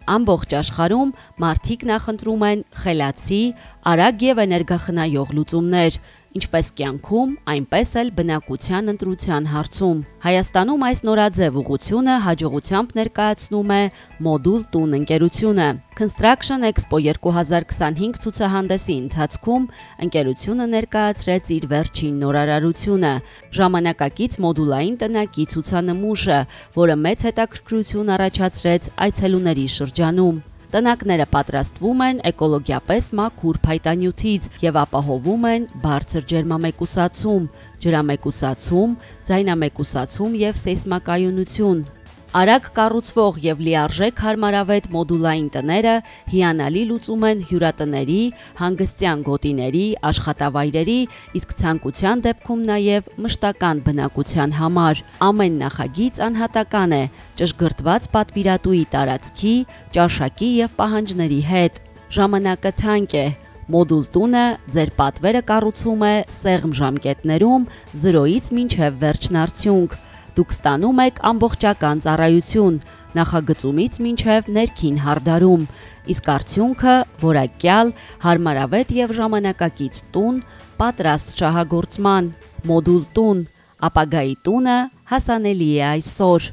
Ամբողջ աշխարհում մարդիկ նախընտրում են խելացի, արագ եւ էներգախնայող լուծումներ, ինչպես կյանքում, այնպես էլ բնակության ընտրության հարցում։ Հայաստանում այս նորաձև ուղղությունը հաջողությամբ ներկայացնում է Մոդուլ տուն ընկերությունը։ Construction Expo 2025 ցուցահանդեսի ընթացքում ընկերությունը ներկայացրեց իր վերջին նորարարությունը՝ ժամանակակից մոդուլային տնակի ցուցանմուշը, որը մեծ հետաքրքրություն առաջացրեց այցելուների շրջանում։ Տնակները պատրաստվում են էկոլոգիապես մաքուր փայտանյութից եւ ապահովում են բարձր ջերմամեկուսացում, ջրամեկուսացում, ձայնամեկուսացում եւ սեյսմակայունություն։ Արագ կառուցվող եւ լիարժեք հարմարավետ մոդուլային տները հիանալի լուծում են հյուրատների, հանգստյան գոտիների, աշխատավայրերի, իսկ ցանկության դեպքում նաեւ մշտական բնակության համար։ Ամեն նախագիծ անհատական է, ճշգրտված պատվիրատուի տարածքի, ճաշակի եւ պահանջների հետ։ Ժամանակը թանկ է։ Մոդուլ տունը ձեր պատվերը կառուցում է սեղմ ժամկետներում 0-ից մինչև վերջնարդյունք։ Դուք ստանում եք ամբողջական ծառայություն, նախագծումից մինչև ներքին հարդարում, իսկ արդյունքը որակյալ, հարմարավետ եւ ժամանակակից տուն պատրաստ շահագործման։ Մոդուլ տուն, ապագայի տունը հասանելի է այսօր։